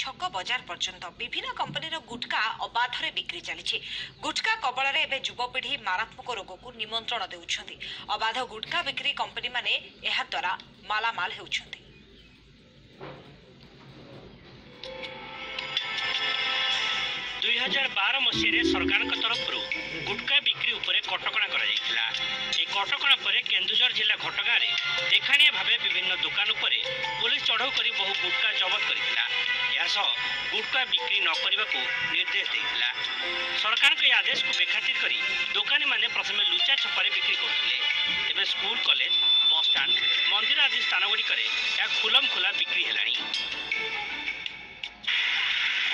छक बजार पर्यंत विभिन्न कंपनीर गुटखा अबाधरे बिक्री चली। गुटखा कबल एवं युवपीढ़ी मारात्मक रोग को निमंत्रण देउछंती। अबाध गुटखा बिक्री कंपनी माने एहा द्वारा मालामाल हेउछंती। 2012 मसीह सरकार तरफ गुटखा बिक्री उपरे कटकणा करा कटकणा पर केन्दुझर जिला घटगाँ देखाणिया भाव विभिन्न दुकान उपरे पुलिस चढ़ऊ कर बहु गुटखा जबत कर गुटखा बिक्री न करने को निर्देश देता। सरकार के आदेश को बेखातिर कर दुकानी माने प्रथम लुचा छपारे बिक्री करते। स्कूल कॉलेज बस स्टाण्ड मंदिर आदि स्थान गुड़िक खुलम खुला बिक्री है।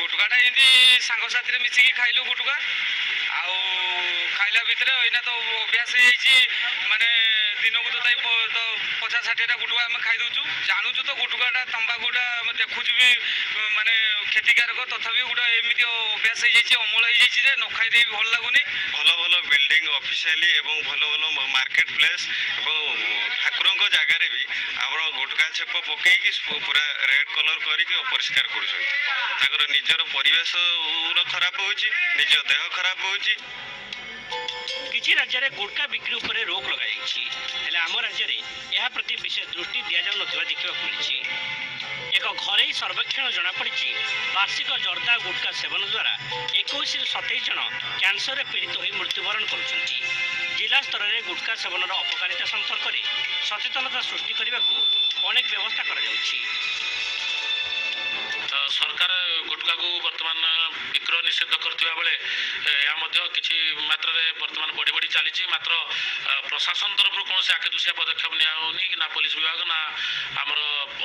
गुटखाटा एमती सांगसाथी मिसिकी खाइलु गुटखा आउ खाइला भितर एना तो अभ्यास माने दिन को तो 50-60 गुटखा आम खाई दौचु जानूचु तो गुटखाटा तंबाकूटा देखुचु भी माने क्षतिकारक तथापि गोटे एमती अभ्यास अमल हो न खाई दे भल लगुनि। भल भल बिल्डिंग ऑफिशियली एवं भल भल मार्केट प्लेस ठाकुरों जगार भी आम गुटखा छेप पकईकि पूरा रेड कलर करके अपरिष्कार कर निजर परिवेश खराब हो निज देह खराब हो। किछि राज्य में गुटखा बिक्री उपरे रोक लगाई आम राज्य में यह प्रति विशेष दृष्टि दि जाऊ देखा मिली। एक घरे सर्वेक्षण जनापड़ी वार्षिक जर्दा गुटखा सेवन द्वारा 21 ରୁ 27 जन कैंसर पीड़ित हो मृत्युवरण कर जिला स्तर में गुटखा सेवन अपकारिता संपर्क में सचेतनता सृष्टि करने को अनेक व्यवस्था कर सरकार गुटखा को वर्तमान विक्रय निषेध करथिबा बेले या मध्य किछि मात्रा रे वर्तमान बढ़ी बढ़ी चली मात्र प्रशासन तरफ कौन से आखिदुसिया पदक्षेप नियाउनी ना पुलिस विभाग ना आमर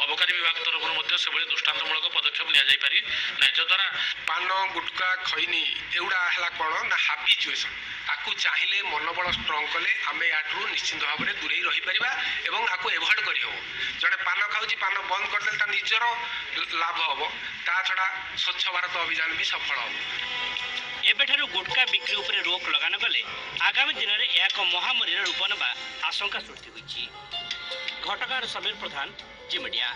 अबकारी विभाग तरफ से भली दृष्टांतमूलक पदक्षेप निया जाई पारि ना जद्वारा पान गुटखा खैनी एवडा हला कोन ना हैबिचुएसन आकु चाहिले मनोबल स्ट्रांग कले आमे याट्रु निश्चित भाव में दूरे रही परिबा एवं आकु एवॉइड करि हो। जने पान खाउची पान बंद कर देल ता निजर लाभ हबो ता छडा स्वच्छ भारत अभियान भी सफल हो। एबेठारु गुटखा बिक्री उपरे रोक लगान गले आगामी दिन में एक महामारी रूप नेबा आशंका सृष्टि होइछि। घटगाँर समीर प्रधान, जी मीडिया।